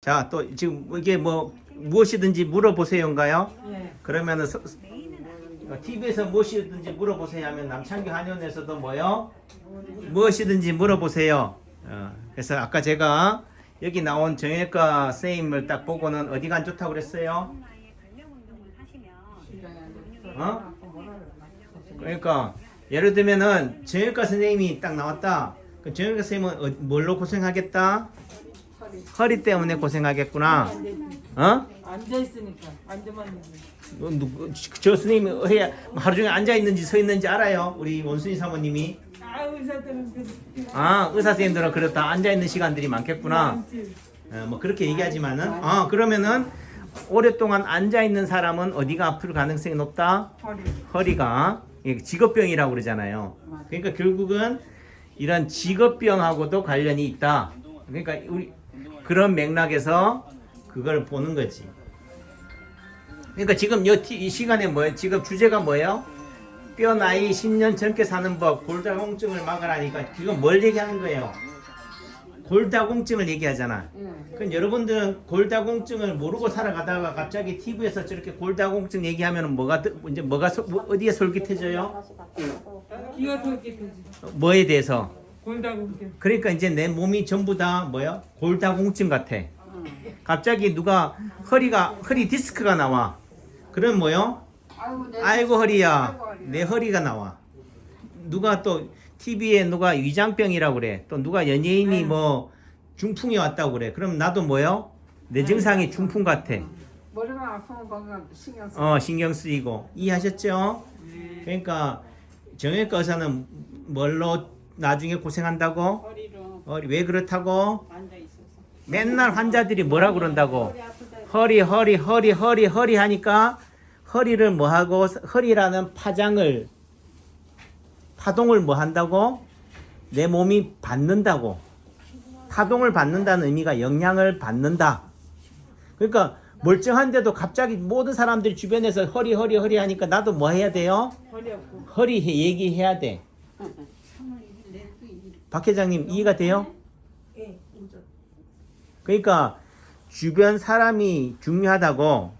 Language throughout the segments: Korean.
자, 또 지금 이게 뭐 무엇이든지 물어보세요인가요? 예. 그러면은 TV에서 무엇이든지 물어보세요 하면 남창규 한의원에서도 뭐요? 무엇이든지 물어보세요. 그래서 아까 제가 여기 나온 정형외과 선생님을 딱 보고는 어디가 안 좋다고 그랬어요? 어? 그러니까 예를 들면은 정형외과 선생님이 딱 나왔다. 그 정형외과 선생님은 뭘로 고생하겠다? 허리 때문에 고생하겠구나. 어? 앉아 있으니까 앉아만 있는. 저 선생님이 해야 하루 종일 앉아 있는지 서 있는지 알아요? 우리 원순이 사모님이. 아 의사들은 의사 선생님들은 그렇다 앉아 있는 시간들이 많겠구나. 뭐 그렇게 얘기하지만은 그러면은 오랫동안 앉아 있는 사람은 어디가 아플 가능성이 높다? 허리가. 직업병이라고 그러잖아요. 그러니까 결국은 이런 직업병하고도 관련이 있다. 그러니까 우리 그런 맥락에서 그걸 보는 거지. 그러니까 지금 이 시간에 뭐예요? 지금 주제가 뭐예요? 뼈 나이 10년 젊게 사는 법, 골다공증을 막으라니까 지금 뭘 얘기하는 거예요? 골다공증을 얘기하잖아. 그럼 여러분들은 골다공증을 모르고 살아가다가 갑자기 TV에서 저렇게 골다공증 얘기하면 어디에 솔깃해져요? 기가 솔깃해지. 뭐에 대해서? 골다공증. 그러니까 이제 내 몸이 전부 다 뭐야? 골다공증 같아. 갑자기 누가 허리 디스크가 나와. 그럼 뭐요? 아이고 허리야. 내 허리가 나와. 누가 또 TV에 누가 위장병이라고 그래. 또 누가 연예인이 뭐 중풍이 왔다고 그래. 그럼 나도 뭐요? 내 증상이 중풍 같아. 머리만 아프면 뭔가 신경 쓰고. 신경 쓰이고. 이해하셨죠? 그러니까 정형외과 의사는 뭘로 나중에 고생한다고? 허리로 왜 그렇다고? 앉아 있어서. 맨날 환자들이 뭐라 그런다고? 허리 하니까 허리를 뭐 하고 허리라는 파동을 뭐 한다고? 내 몸이 받는다고. 파동을 받는다는 의미가 영향을 받는다. 그러니까 멀쩡한데도 갑자기 모든 사람들이 주변에서 허리 하니까 나도 뭐 해야 돼요? 허리 아프고. 허리 얘기해야 돼. 박 회장님 이해가 돼요? 그러니까 주변 사람이 중요하다고.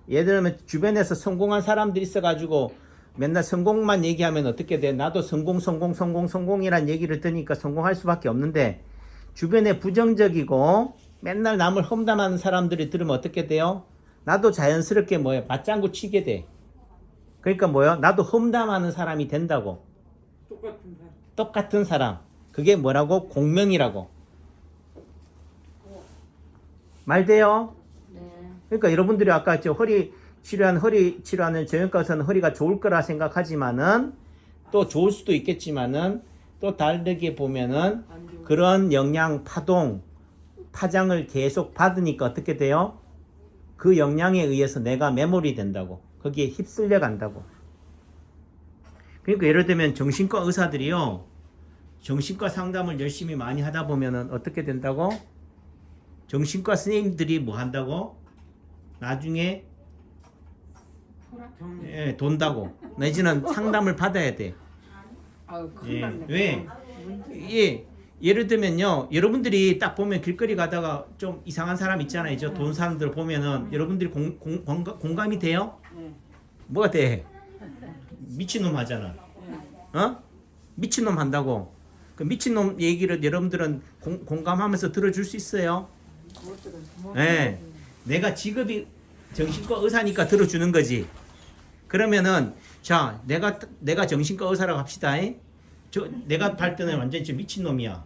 예를 들면 주변에서 성공한 사람들이 있어가지고 맨날 성공만 얘기하면 어떻게 돼? 나도 성공이란 얘기를 들으니까 성공할 수밖에 없는데 주변에 부정적이고 맨날 남을 험담하는 사람들이 들으면 어떻게 돼요? 나도 자연스럽게 맞장구 치게 돼. 그러니까 나도 험담하는 사람이 된다고. 똑같은 사람. 그게 뭐라고? 공명이라고. 말 돼요? 네. 그러니까 여러분들이 아까 허리 치료하는 정형외과 의사는 허리가 좋을 거라 생각하지만은 또 좋을 수도 있겠지만은 또 다르게 보면은 그런 영향 파장을 계속 받으니까 어떻게 돼요? 그 영향에 의해서 내가 매몰이 된다고. 거기에 휩쓸려 간다고. 그러니까 예를 들면 정신과 의사들이요. 정신과 상담을 열심히 많이 하다 보면은 어떻게 된다고? 정신과 선생님들이 뭐 한다고? 나중에 돈다고. 내지는 상담을 받아야 돼. 왜? 예를 들면요. 여러분들이 딱 보면 길거리 가다가 좀 이상한 사람 있잖아요. 돈 사람들 보면은 여러분들이 공감이 돼요? 뭐가 돼? 미친놈 하잖아. 미친놈 한다고. 그 미친놈 얘기를 여러분들은 공감하면서 들어줄 수 있어요? 네. 내가 직업이 정신과 의사니까 들어주는 거지. 그러면은 자 내가 정신과 의사라고 합시다. 내가 볼 때는 완전히 미친놈이야.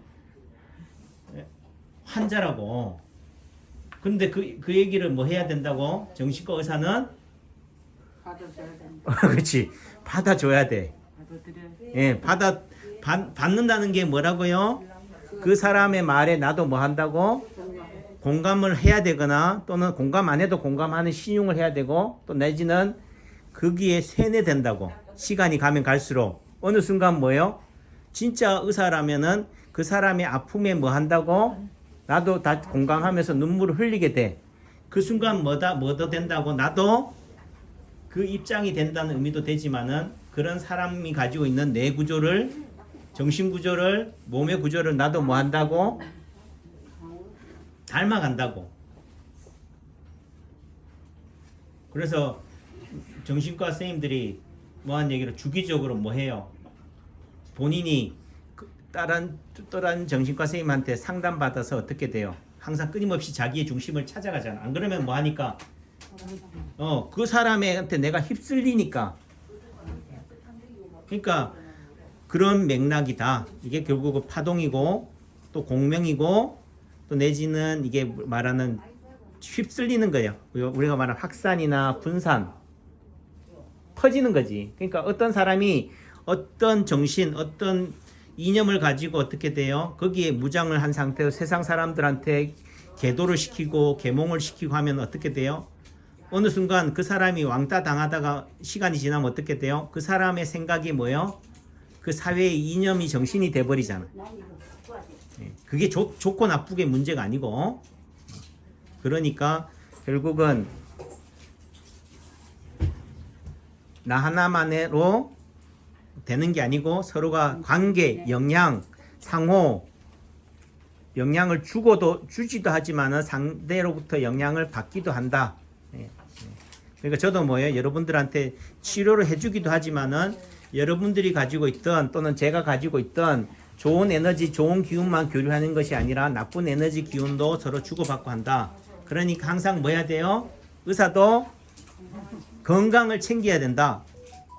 환자라고. 근데 그 얘기를 뭐 해야 된다고? 정신과 의사는 받아줘야 된다. 그렇지. 받아줘야 돼. 받아들여야 돼. 받는다는 게 뭐라고요? 그 사람의 말에 나도 뭐 한다고? 공감을 해야 되거나 또는 공감 안 해도 공감하는 신용을 해야 되고 또 내지는 거기에 세뇌된다고. 시간이 가면 갈수록 어느 순간 뭐예요? 진짜 의사라면은 그 사람의 아픔에 뭐 한다고? 나도 다 공감하면서 눈물을 흘리게 돼. 그 순간 뭐더 된다고? 나도 그 입장이 된다는 의미도 되지만은 그런 사람이 가지고 있는 뇌 구조를, 정신 구조를, 몸의 구조를 나도 뭐 한다고? 닮아간다고. 그래서 정신과 선생님들이 뭐한 얘기를 주기적으로 뭐 해요? 본인이 다른 정신과 선생님한테 상담받아서 어떻게 돼요? 항상 끊임없이 자기의 중심을 찾아가잖아. 안 그러면 뭐 하니까? 그 사람한테 내가 휩쓸리니까. 그러니까 그런 맥락이다. 이게 결국은 파동이고 또 공명이고 또 내지는 이게 말하는 휩쓸리는 거예요. 우리가 말하는 확산이나 분산, 퍼지는 거지. 그러니까 어떤 사람이 어떤 정신, 어떤 이념을 가지고 어떻게 돼요? 거기에 무장을 한 상태로 세상 사람들한테 계도를 시키고 계몽을 시키고 하면 어떻게 돼요? 어느 순간 그 사람이 왕따 당하다가 시간이 지나면 어떻게 돼요? 그 사람의 생각이 뭐예요? 그 사회의 이념이 정신이 돼버리잖아. 그게 좋고 나쁘게 문제가 아니고, 그러니까 결국은 나 하나만으로 되는 게 아니고 서로가 관계, 영향, 상호 영향을 주지도 하지만은 상대로부터 영향을 받기도 한다. 그러니까 저도 뭐예요? 여러분들한테 치료를 해주기도 하지만은 여러분들이 가지고 있던 또는 제가 가지고 있던 좋은 에너지, 좋은 기운만 교류하는 것이 아니라 나쁜 에너지 기운도 서로 주고받고 한다. 그러니까 항상 뭐 해야 돼요? 의사도 건강을 챙겨야 된다.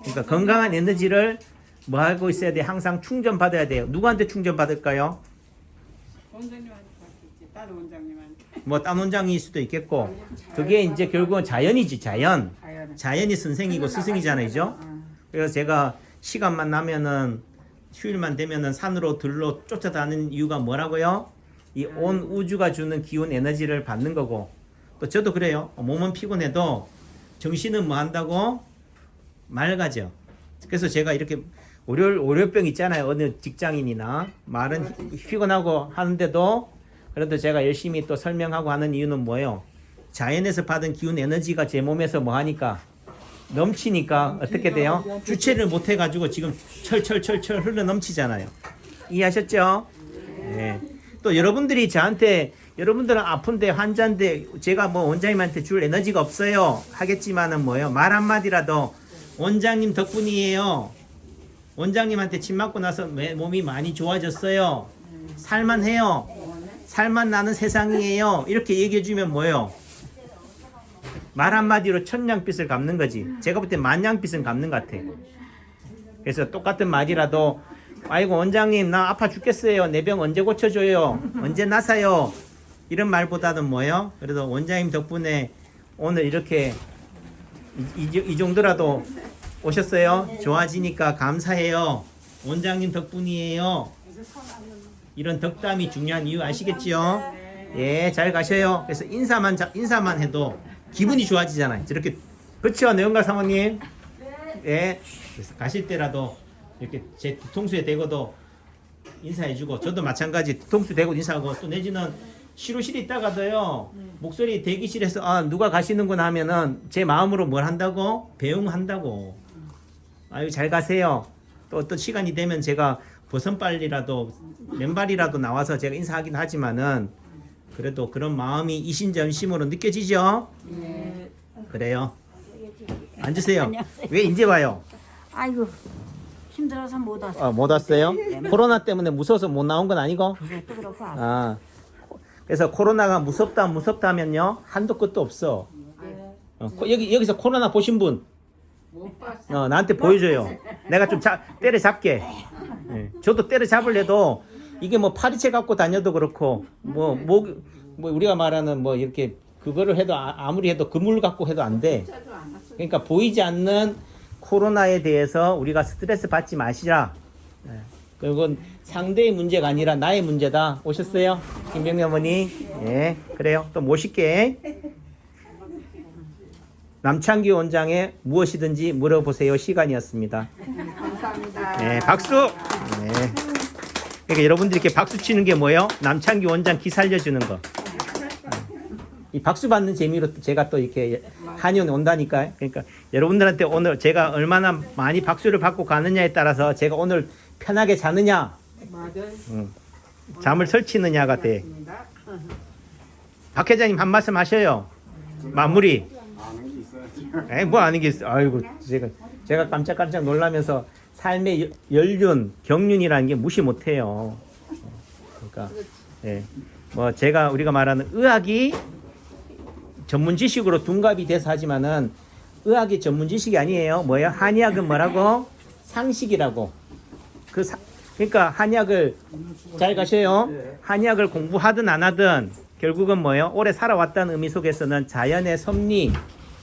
그러니까 건강한 에너지를 뭐 하고 있어야 돼? 항상 충전받아야 돼요. 누구한테 충전받을까요? 원장님한테 받겠지. 다른 원장님한테. 뭐 딴 원장일 수도 있겠고, 그게 이제 결국은 자연이지. 자연이 선생이고 스승이잖아요. 그죠? 그래서 제가 시간만 나면은 휴일만 되면은 산으로 들로 쫓아다니는 이유가 뭐라고요? 이 온 우주가 주는 기운 에너지를 받는 거고, 또 저도 그래요. 몸은 피곤해도 정신은 뭐 한다고? 맑아져. 그래서 제가 이렇게 월요병 있잖아요. 어느 직장인이나 말은 피곤하고 하는데도 그래도 제가 열심히 또 설명하고 하는 이유는 뭐예요? 자연에서 받은 기운 에너지가 제 몸에서 뭐 하니까 넘치니까 어떻게 돼요? 주체를 못 해가지고 지금 철철철철 흘러 넘치잖아요. 이해하셨죠? 네. 또 여러분들이 저한테, 여러분들은 아픈데 환자인데 제가 뭐 원장님한테 줄 에너지가 없어요 하겠지만은 뭐예요? 말 한마디라도 원장님 덕분이에요. 원장님한테 침 맞고 나서 몸이 많이 좋아졌어요. 살만해요. 살만 나는 세상이에요. 이렇게 얘기해주면 뭐예요? 말 한마디로 천냥빚을 갚는 거지. 제가 볼 때 만냥빚은 갚는 것 같아. 그래서 똑같은 말이라도 아이고 원장님 나 아파 죽겠어요. 내 병 언제 고쳐줘요? 언제 나사요? 이런 말보다는 뭐예요? 그래도 원장님 덕분에 오늘 이렇게 이 정도라도 오셨어요? 좋아지니까 감사해요. 원장님 덕분이에요. 이런 덕담이 중요한 이유 아시겠지요? 예, 잘 가셔요. 그래서 인사만 해도 기분이 좋아지잖아요. 저렇게. 그렇죠, 내용가 사모님? 예. 그래서 가실 때라도 이렇게 제 뒤통수에 대고도 인사해주고, 저도 마찬가지 뒤통수 대고 인사하고, 또 내지는 실험실에 있다가도요, 목소리 대기실에서 누가 가시는구나 하면은 제 마음으로 뭘 한다고? 배웅한다고. 아유, 잘 가세요. 또 어떤 시간이 되면 제가 버선발이라도 맨발이라도 나와서 제가 인사하긴 하지만은 그래도 그런 마음이 이신전심으로 느껴지죠? 네. 그래요. 앉으세요. 안녕하세요. 왜 이제 와요? 아이고 힘들어서 못 왔어. 못 왔어요? 코로나 때문에 무서워서 못 나온 건 아니고? 그것도 그렇고 그래서 코로나가 무섭다면요 한도 끝도 없어. 여기서 코로나 보신 분 못 봤어. 나한테 보여줘요. 내가 좀 때려잡게. 예. 저도 때려잡으려도 이게 뭐 파리채 갖고 다녀도 그렇고 뭐 우리가 말하는 뭐 이렇게 그거를 해도 아무리 해도 그물 갖고 해도 안 돼. 그러니까 보이지 않는 코로나에 대해서 우리가 스트레스 받지 마시라. 그건 상대의 문제가 아니라 나의 문제다. 오셨어요? 김병래 어머니. 예, 그래요. 또 모실게. 남창기 원장의 무엇이든지 물어보세요 시간이었습니다. 감사합니다. 네, 박수. 네. 그러니까 여러분들이 이렇게 박수 치는 게 뭐예요? 남창기 원장 기 살려주는 거. 이 박수 받는 재미로 제가 또 이렇게 한의원 온다니까요. 그러니까 여러분들한테 오늘 제가 얼마나 많이 박수를 받고 가느냐에 따라서 제가 오늘 편하게 자느냐, 맞아요. 잠을 설치느냐가 돼. 맞습니다. 박 회장님 한 말씀 하셔요. 마무리. 아는 게 있어야죠. 에이, 뭐 아는 게 있어. 아이고, 제가 깜짝깜짝 놀라면서 삶의 연륜, 경륜이라는 게 무시 못해요. 그러니까, 예. 뭐 제가 우리가 말하는 의학이 전문 지식으로 둔갑이 돼서 하지만은 의학이 전문 지식이 아니에요. 뭐예요? 한의학은 뭐라고? 상식이라고. 그러니까 한의학을 잘 가셔요. 한의학을 공부하든 안 하든 결국은 뭐예요? 오래 살아왔다는 의미 속에서는 자연의 섭리,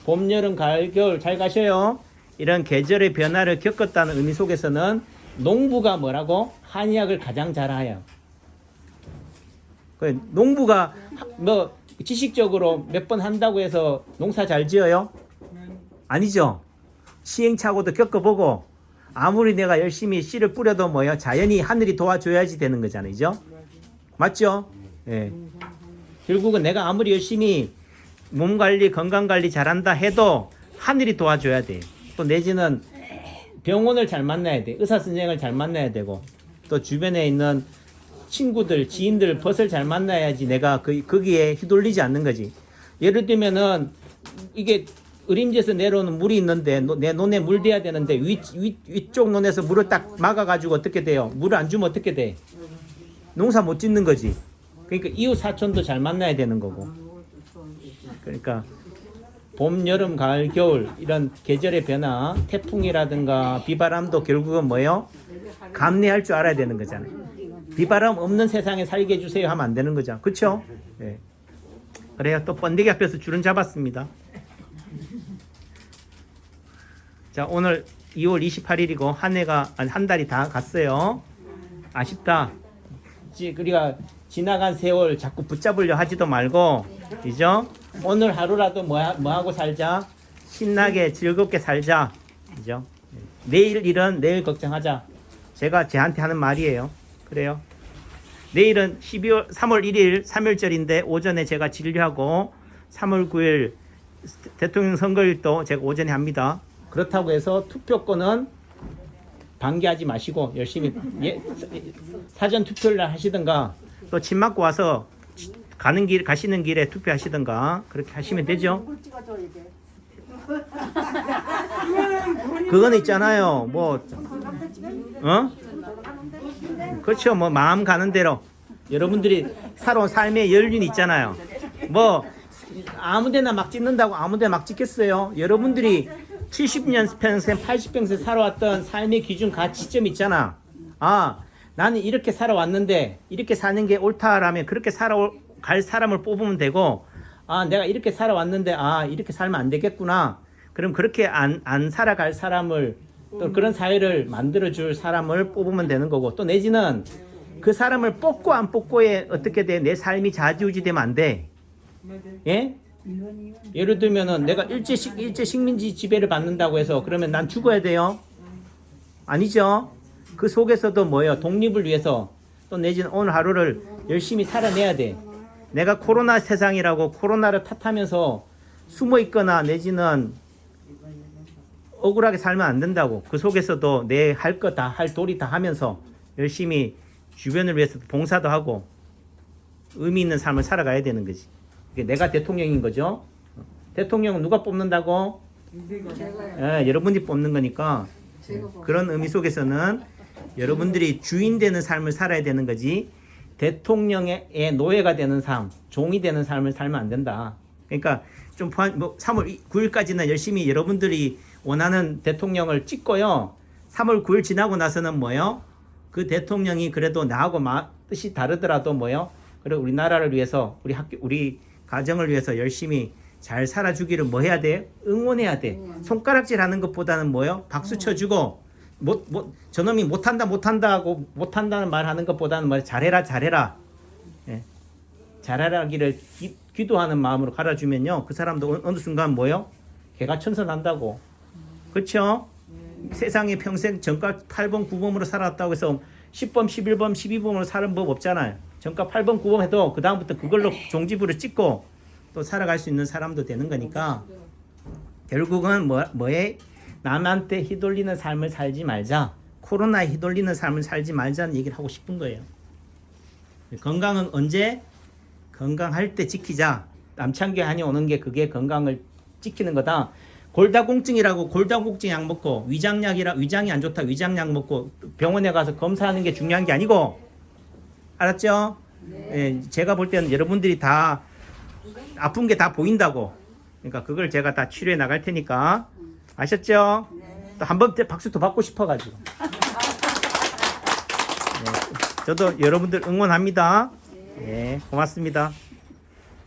봄, 여름, 가을, 겨울 잘 가셔요. 이런 계절의 변화를 겪었다는 의미 속에서는 농부가 뭐라고? 한의학을 가장 잘 해요. 농부가 뭐 지식적으로 몇 번 한다고 해서 농사 잘 지어요? 아니죠. 시행착오도 겪어보고 아무리 내가 열심히 씨를 뿌려도 뭐요? 자연이 하늘이 도와줘야지 되는 거잖아요. 그죠? 맞죠? 예. 결국은 내가 아무리 열심히 몸 관리, 건강 관리 잘한다 해도 하늘이 도와줘야 돼. 또 내지는 병원을 잘 만나야 돼. 의사 선생을 잘 만나야 되고 또 주변에 있는 친구들, 지인들, 벗을 잘 만나야지 내가 거기에 휘둘리지 않는 거지. 예를 들면은 이게 어림지에서 내려오는 물이 있는데 내 논에 물 대야 되는데 위쪽 논에서 물을 딱 막아가지고 어떻게 돼요? 물을 안 주면 어떻게 돼? 농사 못 짓는 거지. 그러니까 이웃 사촌도 잘 만나야 되는 거고. 그러니까 봄, 여름, 가을, 겨울 이런 계절의 변화, 태풍이라든가 비바람도 결국은 뭐예요? 감내할 줄 알아야 되는 거잖아요. 비바람 없는 세상에 살게 해주세요 하면 안 되는 거죠. 그렇죠? 네. 그래요. 또 번데기 앞에서 줄은 잡았습니다. 자, 오늘 2월 28일이고 한 달이 다 갔어요. 아쉽다. 우리가 지나간 세월 자꾸 붙잡으려 하지도 말고, 그죠? 오늘 하루라도 뭐 하고 살자. 신나게 즐겁게 살자. 그죠? 내일 일은 내일 걱정하자. 제가 쟤한테 하는 말이에요. 그래요. 내일은 3월 1일 3일절인데 오전에 제가 진료하고 3월 9일 대통령 선거일도 제가 오전에 합니다. 그렇다고 해서 투표권은 방기하지 마시고 열심히 사전 투표를 하시든가 또 침 맞고 와서 가시는 길에 투표하시든가 그렇게 하시면 되죠. 그거는 있잖아요. 뭐 그렇죠. 뭐 마음 가는 대로 여러분들이 살아온 삶의 연륜이 있잖아요. 뭐 아무데나 막 찍는다고 아무데나 막 찍겠어요. 여러분들이 70년 평생 80평생 살아왔던 삶의 기준 가치점 있잖아. 아, 나는 이렇게 살아왔는데 이렇게 사는 게 옳다라면 그렇게 살아갈 사람을 뽑으면 되고, 아, 내가 이렇게 살아왔는데 아, 이렇게 살면 안 되겠구나. 그럼 그렇게 안 살아갈 사람을 또 그런 사회를 만들어줄 사람을 뽑으면 되는 거고, 또 내지는 그 사람을 뽑고 안 뽑고에 어떻게 돼? 내 삶이 좌지우지 되면 안 돼. 예? 예를 들면은 내가 일제 식민지 지배를 받는다고 해서 그러면 난 죽어야 돼요? 아니죠. 그 속에서도 뭐예요? 독립을 위해서 또 내지는 오늘 하루를 열심히 살아내야 돼. 내가 코로나 세상이라고 코로나를 탓하면서 숨어 있거나 내지는 억울하게 살면 안 된다고. 그 속에서도 내 할 거 다 할 도리 다 하면서 열심히 주변을 위해서 봉사도 하고 의미 있는 삶을 살아가야 되는 거지. 이게 내가 대통령인 거죠. 대통령은 누가 뽑는다고? 예, 여러분이 뽑는 거니까 그런 의미 속에서는 여러분들이 주인 되는 삶을 살아야 되는 거지 대통령의 노예가 되는 삶, 종이 되는 삶을 살면 안 된다. 그러니까 좀 3월 9일까지는 열심히 여러분들이 원하는 대통령을 찍고요. 3월 9일 지나고 나서는 뭐요? 그 대통령이 그래도 나하고 뜻이 다르더라도 뭐요? 그래 우리나라를 위해서 우리 학교 우리 가정을 위해서 열심히 잘 살아주기를 뭐 해야 돼? 응원해야 돼. 손가락질 하는 것보다는 뭐요? 박수 쳐주고 저놈이 못한다 하고 못한다는 말 하는 것보다는 뭐 잘해라. 예. 잘하라기를 기도하는 마음으로 갈아주면요. 그 사람도 어느 순간 뭐요? 개가천선한다고. 그렇죠? 세상에 평생 정가 8번 9번으로 살았다고 해서 10번 11번 12번으로 사는 법 없잖아요. 정가 8번 9번 해도 그 다음부터 그걸로 종지부를 찍고 또 살아갈 수 있는 사람도 되는 거니까 결국은 뭐에 남한테 휘둘리는 삶을 살지 말자. 코로나에 휘둘리는 삶을 살지 말자는 얘기를 하고 싶은 거예요. 건강은 언제? 건강할 때 지키자. 남창균이 오는 게 그게 건강을 지키는 거다. 골다공증이라고 골다공증 약 먹고 위장이 안 좋다 위장약 먹고 병원에 가서 검사하는 게 중요한 게 아니고 알았죠? 예, 제가 볼 때는 여러분들이 다 아픈 게 다 보인다고. 그러니까 그걸 제가 다 치료해 나갈 테니까 아셨죠? 또 한 번 박수 더 받고 싶어가지고. 네, 저도 여러분들 응원합니다. 예, 고맙습니다.